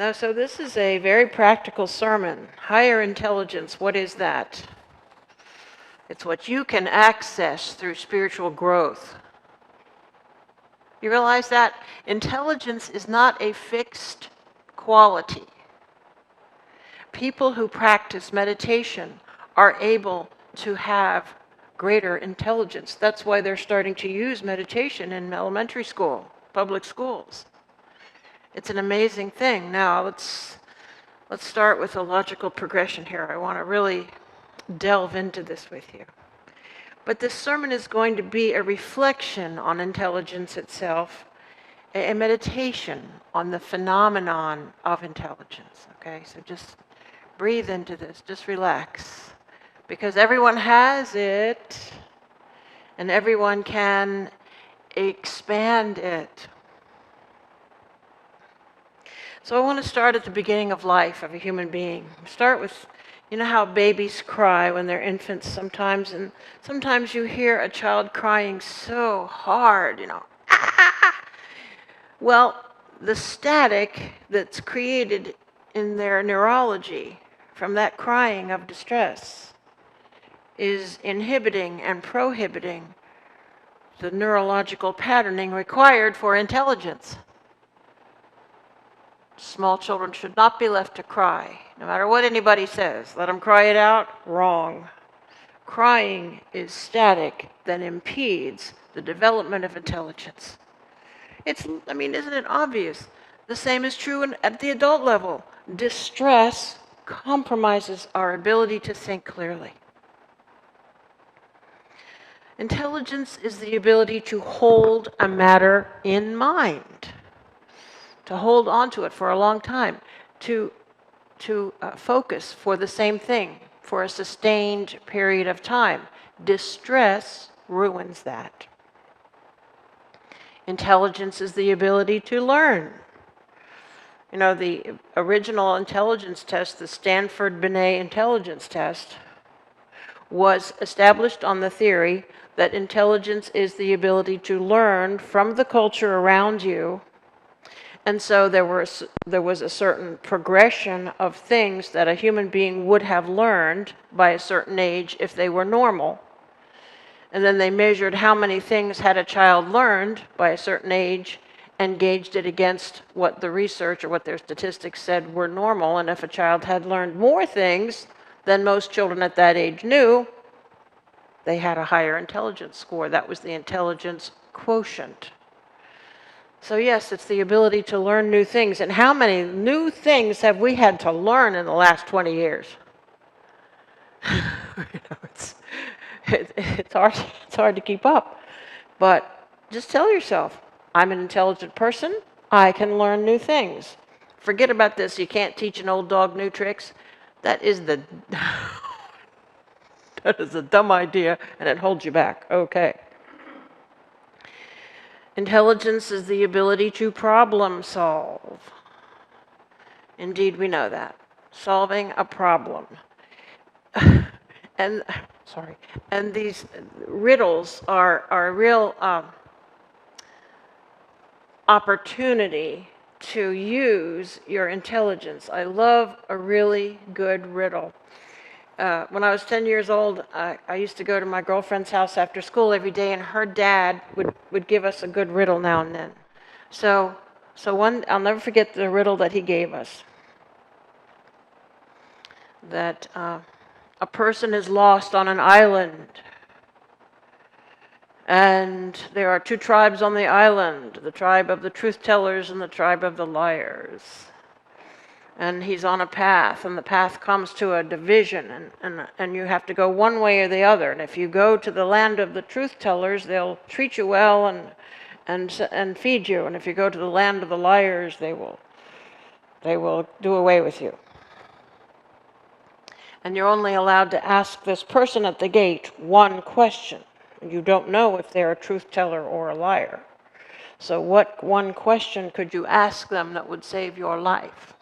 Now, so this is a very practical sermon. Higher intelligence, what is that? It's what you can access through spiritual growth. You realize that intelligence is not a fixed quality. People who practice meditation are able to have greater intelligence. That's why they're starting to use meditation in elementary school, public schools. It's an amazing thing. Now, let's start with a logical progression here. I want to really delve into this with you. But this sermon is going to be a reflection on intelligence itself, a meditation on the phenomenon of intelligence. Okay, so just breathe into this, just relax. Because everyone has it, and everyone can expand it. So I want to start at the beginning of life of a human being. Start with, you know how babies cry when they're infants sometimes, and sometimes you hear a child crying so hard, ah! Well, the static that's created in their neurology from that crying of distress is inhibiting and prohibiting the neurological patterning required for intelligence. Small children should not be left to cry, no matter what anybody says. Let them cry it out. Wrong. Crying is static that impedes the development of intelligence. Isn't it obvious? The same is true at the adult level. Distress compromises our ability to think clearly. Intelligence is the ability to hold a matter in mind, to hold on to it for a long time, to focus for the same thing for a sustained period of time. Distress ruins that. Intelligence is the ability to learn. The original intelligence test, the Stanford-Binet intelligence test, was established on the theory that intelligence is the ability to learn from the culture around you. And so there was a certain progression of things that a human being would have learned by a certain age if they were normal. And then they measured how many things had a child learned by a certain age and gauged it against what the research or what their statistics said were normal. And if a child had learned more things than most children at that age knew, they had a higher intelligence score. That was the intelligence quotient. So yes, it's the ability to learn new things. And how many new things have we had to learn in the last 20 years? It's hard to keep up. But just tell yourself, I'm an intelligent person. I can learn new things. Forget about this. You can't teach an old dog new tricks. That is a dumb idea, and it holds you back. Okay. Intelligence is the ability to problem solve. Indeed, we know that. Solving a problem. And these riddles are a real opportunity to use your intelligence. I love a really good riddle. When I was 10 years old, I used to go to my girlfriend's house after school every day, and her dad would give us a good riddle now and then. So I'll never forget the riddle that he gave us. That a person is lost on an island, and there are two tribes on the island, the tribe of the truth tellers and the tribe of the liars. And he's on a path, and the path comes to a division, and you have to go one way or the other. And if you go to the land of the truth tellers, they'll treat you well and feed you. And if you go to the land of the liars, they will do away with you. And you're only allowed to ask this person at the gate one question. You don't know if they're a truth teller or a liar. So what one question could you ask them that would save your life?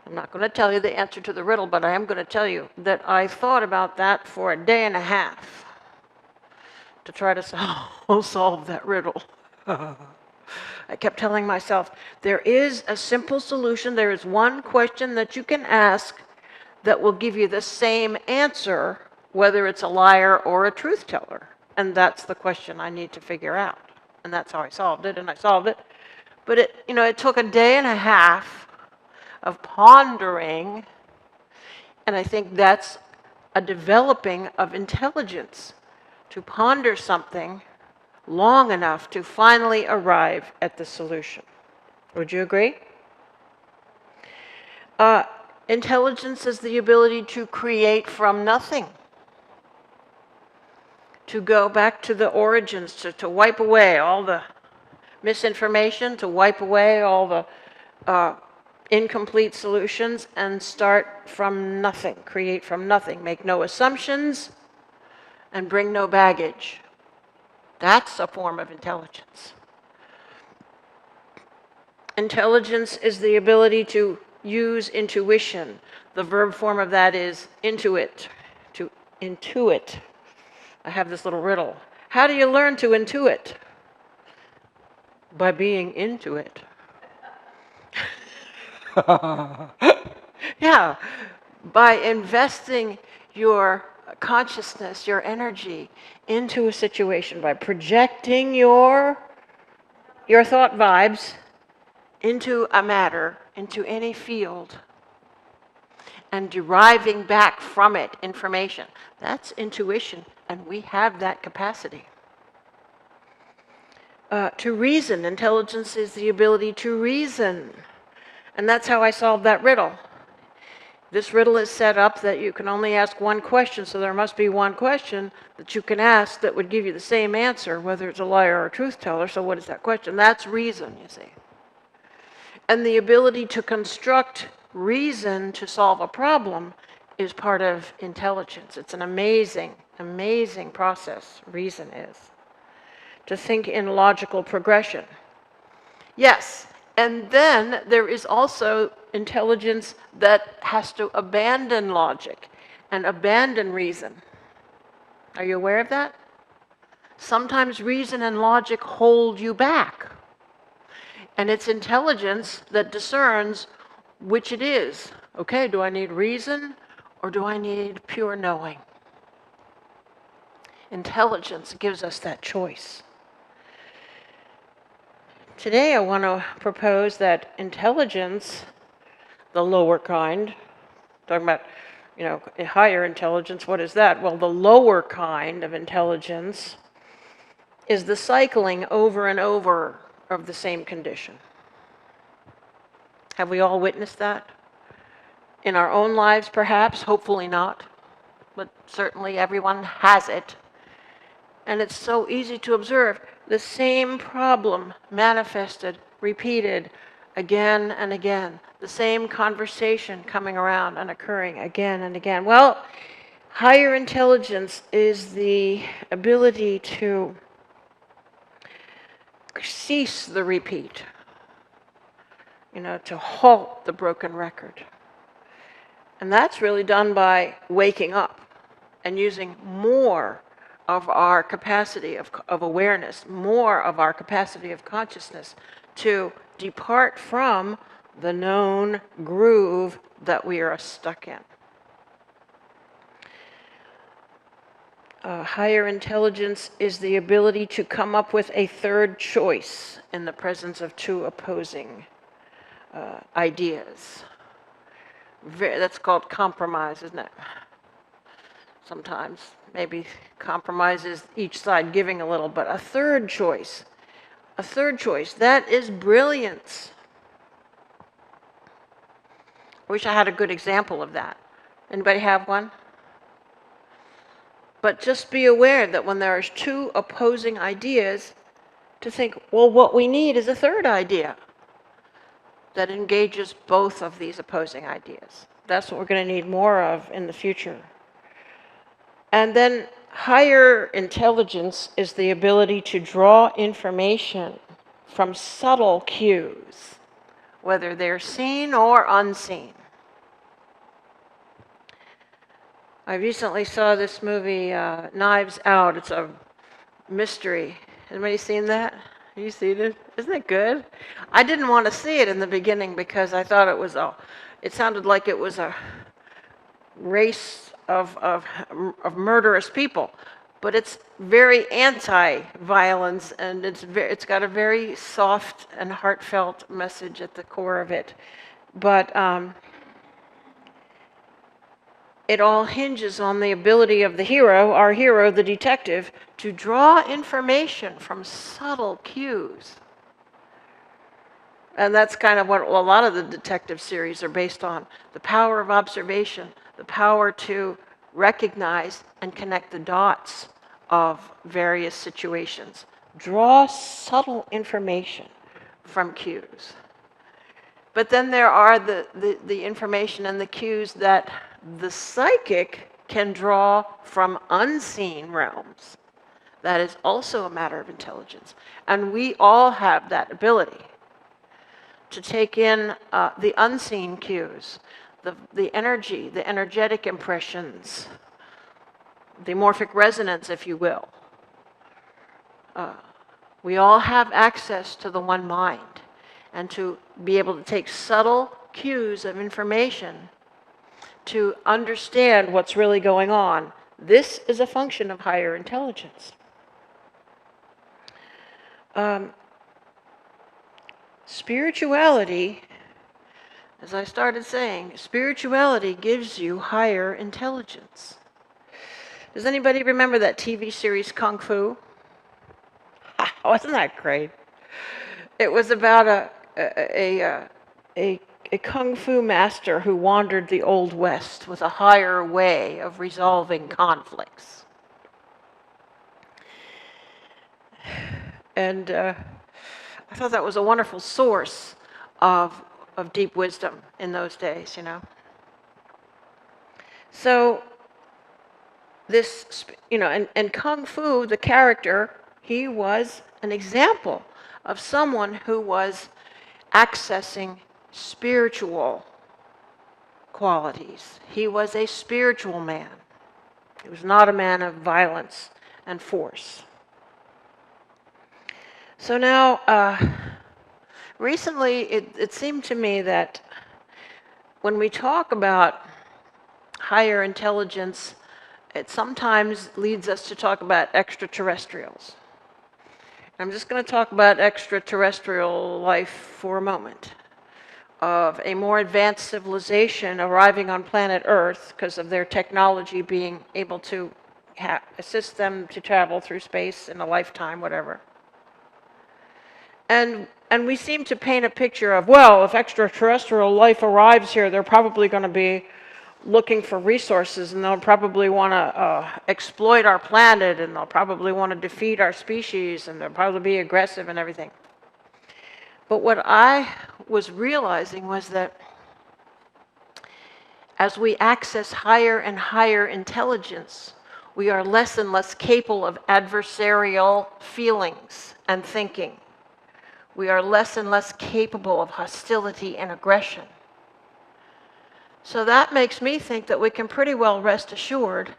I'm not going to tell you the answer to the riddle, but I am going to tell you that I thought about that for a day and a half to try to solve that riddle. I kept telling myself, there is a simple solution. There is one question that you can ask that will give you the same answer, whether it's a liar or a truth teller. And that's the question I need to figure out. And that's how I solved it, and I solved it. But it took a day and a half of pondering, and I think that's a developing of intelligence, to ponder something long enough to finally arrive at the solution. Would you agree? Intelligence is the ability to create from nothing, to go back to the origins, to wipe away all the misinformation, to wipe away all the incomplete solutions and start from nothing, create from nothing, make no assumptions, and bring no baggage. That's a form of intelligence. Intelligence is the ability to use intuition. The verb form of that is intuit, to intuit. I have this little riddle. How do you learn to intuit? By being into it. Yeah, by investing your consciousness, your energy into a situation, by projecting your thought vibes into a matter, into any field, and deriving back from it information. That's intuition, and we have that capacity. To reason, intelligence is the ability to reason. And that's how I solved that riddle. This riddle is set up that you can only ask one question, so there must be one question that you can ask that would give you the same answer, whether it's a liar or a truth teller. So what is that question? That's reason, you see. And the ability to construct reason to solve a problem is part of intelligence. It's an amazing, amazing process, reason is. To think in logical progression. Yes, and then there is also intelligence that has to abandon logic and abandon reason. Are you aware of that? Sometimes reason and logic hold you back. And it's intelligence that discerns which it is. Okay, do I need reason or do I need pure knowing? Intelligence gives us that choice. Today I want to propose that intelligence, the lower kind, talking about, higher intelligence, what is that? Well, the lower kind of intelligence is the cycling over and over of the same condition. Have we all witnessed that? In our own lives, perhaps, hopefully not, but certainly everyone has it. And it's so easy to observe the same problem manifested, repeated again and again, the same conversation coming around and occurring again and again. Well, higher intelligence is the ability to cease the repeat, to halt the broken record. And that's really done by waking up and using more of our capacity of awareness, more of our capacity of consciousness to depart from the known groove that we are stuck in. Higher intelligence is the ability to come up with a third choice in the presence of two opposing ideas. That's called compromise, isn't it? Sometimes maybe compromise is each side giving a little, but a third choice, that is brilliance. I wish I had a good example of that. Anybody have one? But just be aware that when there are two opposing ideas, to think, well, what we need is a third idea that engages both of these opposing ideas. That's what we're going to need more of in the future. And then higher intelligence is the ability to draw information from subtle cues, whether they're seen or unseen. I recently saw this movie, Knives Out. It's a mystery. Anybody seen that? Are you seated? Isn't it good? I didn't want to see it in the beginning because I thought it sounded like it was a race of murderous people. But it's very anti-violence, and it's got a very soft and heartfelt message at the core of it. But it all hinges on the ability of the hero, our hero, the detective, to draw information from subtle cues. And that's kind of what a lot of the detective series are based on. The power of observation, the power to recognize and connect the dots of various situations. Draw subtle information from cues. But then there are the information and the cues that the psychic can draw from unseen realms. That is also a matter of intelligence. And we all have that ability to take in the unseen cues, the energy, the energetic impressions, the morphic resonance, if you will. We all have access to the one mind, and to be able to take subtle cues of information to understand what's really going on. This is a function of higher intelligence. Spirituality, as I started saying, spirituality gives you higher intelligence. Does anybody remember that TV series Kung Fu? Wasn't that great? It was about a Kung Fu master who wandered the Old West with a higher way of resolving conflicts. And I thought that was a wonderful source of deep wisdom in those days, you know. So this, you know, and Kung Fu, the character, he was an example of someone who was accessing spiritual qualities. He was a spiritual man. He was not a man of violence and force. So now, recently, it seemed to me that when we talk about higher intelligence, it sometimes leads us to talk about extraterrestrials. I'm just going to talk about extraterrestrial life for a moment, of a more advanced civilization arriving on planet Earth because of their technology being able to assist them to travel through space in a lifetime, whatever. And we seem to paint a picture of, well, if extraterrestrial life arrives here, they're probably going to be looking for resources, and they'll probably want to exploit our planet, and they'll probably want to defeat our species, and they'll probably be aggressive and everything. But what I was realizing was that as we access higher and higher intelligence, we are less and less capable of adversarial feelings and thinking. We are less and less capable of hostility and aggression. So that makes me think that we can pretty well rest assured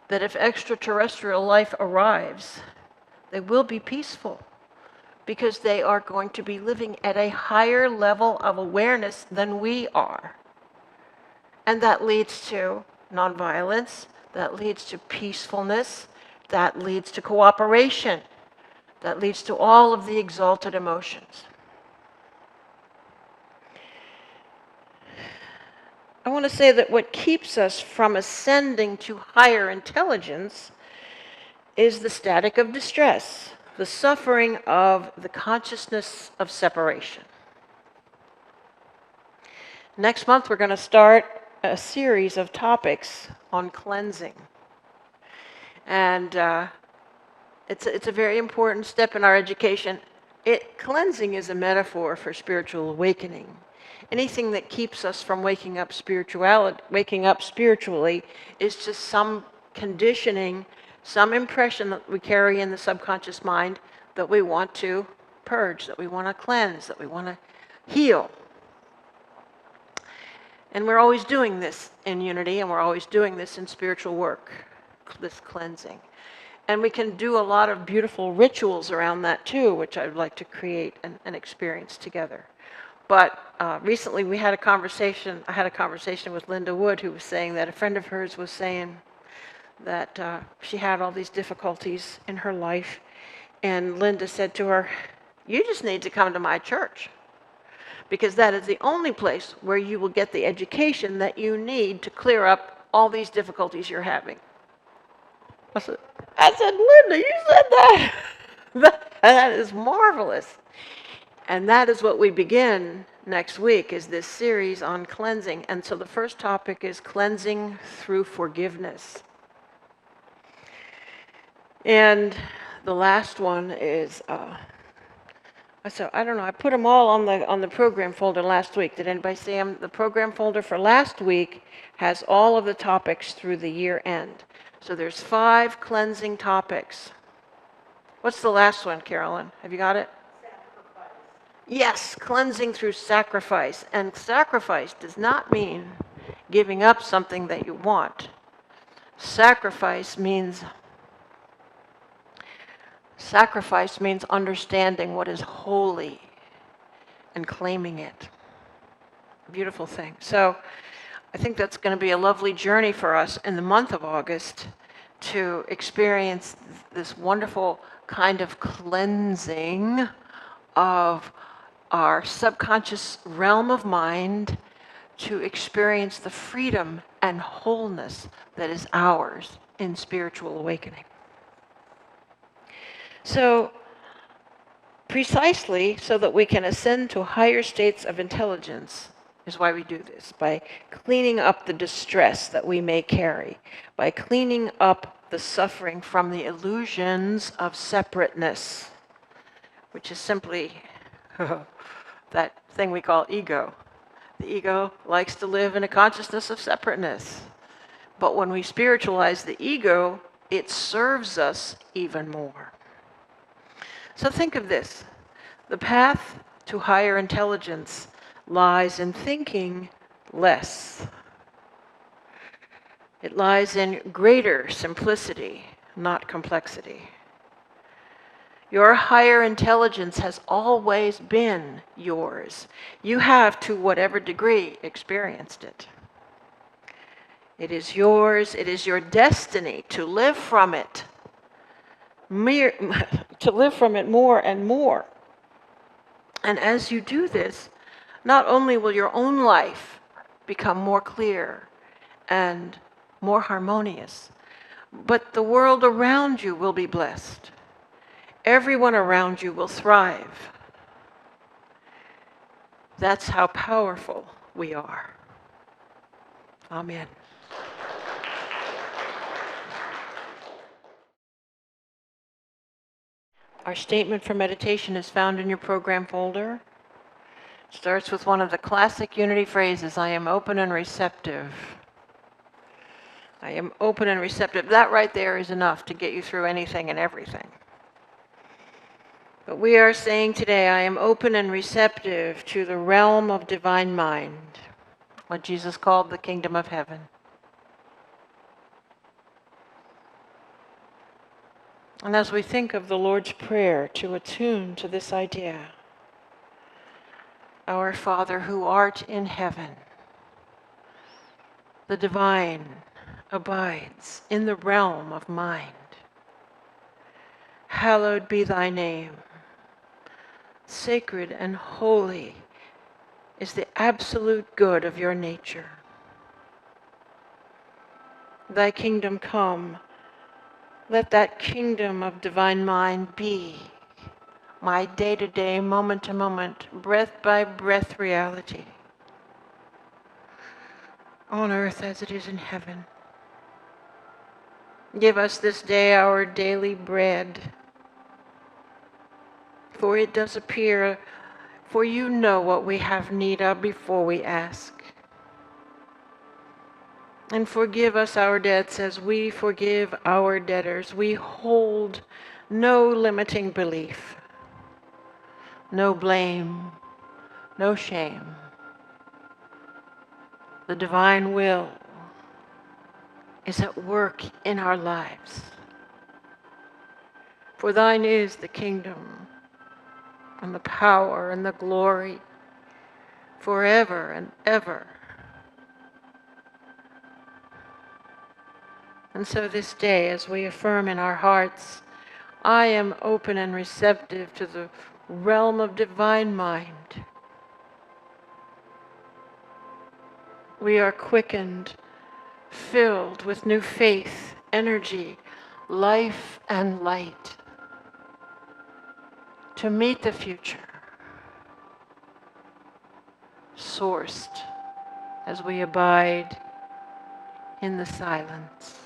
that if extraterrestrial life arrives, they will be peaceful, because they are going to be living at a higher level of awareness than we are. And that leads to nonviolence, that leads to peacefulness, that leads to cooperation, that leads to all of the exalted emotions. I want to say that what keeps us from ascending to higher intelligence is the static of distress, the suffering of the consciousness of separation. Next month, we're going to start a series of topics on cleansing. And it's a very important step in our education. Cleansing is a metaphor for spiritual awakening. Anything that keeps us from waking up spiritually is just some conditioning, some impression that we carry in the subconscious mind that we want to purge, that we want to cleanse, that we want to heal. And we're always doing this in unity, and we're always doing this in spiritual work, this cleansing. And we can do a lot of beautiful rituals around that too, which I'd like to create and experience together. But recently we had a conversation, I had a conversation with Linda Wood, who was saying that a friend of hers was saying that she had all these difficulties in her life. And Linda said to her, "You just need to come to my church, because that is the only place where you will get the education that you need to clear up all these difficulties you're having." I said, "Linda, you said that? That is marvelous." And that is what we begin next week, is this series on cleansing. And so the first topic is cleansing through forgiveness. And the last one is, so I don't know, I put them all on the program folder last week. Did anybody see them? The program folder for last week has all of the topics through the year end. So there's 5 cleansing topics. What's the last one, Carolyn? Have you got it? Yes, cleansing through sacrifice. And sacrifice does not mean giving up something that you want. Sacrifice means understanding what is holy and claiming it. A beautiful thing. So I think that's going to be a lovely journey for us in the month of August to experience this wonderful kind of cleansing of our subconscious realm of mind, to experience the freedom and wholeness that is ours in spiritual awakening. So, precisely so that we can ascend to higher states of intelligence is why we do this, by cleaning up the distress that we may carry, by cleaning up the suffering from the illusions of separateness, which is simply that thing we call ego. The ego likes to live in a consciousness of separateness. But when we spiritualize the ego, it serves us even more. So think of this. The path to higher intelligence lies in thinking less. It lies in greater simplicity, not complexity. Your higher intelligence has always been yours. You have, to whatever degree, experienced it. It is yours. It is your destiny to live from it, to live from it more and more. And as you do this, not only will your own life become more clear and more harmonious, but the world around you will be blessed. Everyone around you will thrive. That's how powerful we are. Amen. Our statement for meditation is found in your program folder. It starts with one of the classic unity phrases, "I am open and receptive." I am open and receptive. That right there is enough to get you through anything and everything. But we are saying today, I am open and receptive to the realm of divine mind, what Jesus called the kingdom of heaven. And as we think of the Lord's Prayer to attune to this idea, Our Father who art in heaven, the divine abides in the realm of mind. Hallowed be thy name. Sacred and holy is the absolute good of your nature. Thy kingdom come. Let that kingdom of divine mind be my day-to-day, moment-to-moment, breath-by-breath reality, on earth as it is in heaven. Give us this day our daily bread, for it does appear, for you know what we have need of before we ask. And forgive us our debts as we forgive our debtors. We hold no limiting belief, no blame, no shame. The divine will is at work in our lives. For thine is the kingdom, and the power, and the glory, forever and ever. And so this day, as we affirm in our hearts, I am open and receptive to the realm of divine mind. We are quickened, filled with new faith, energy, life, and light to meet the future, sourced as we abide in the silence.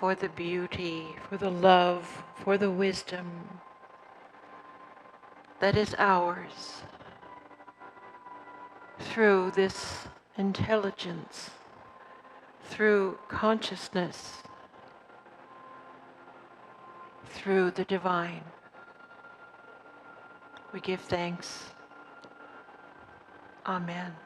For the beauty, for the love, for the wisdom that is ours through this intelligence, through consciousness, through the divine. We give thanks. Amen.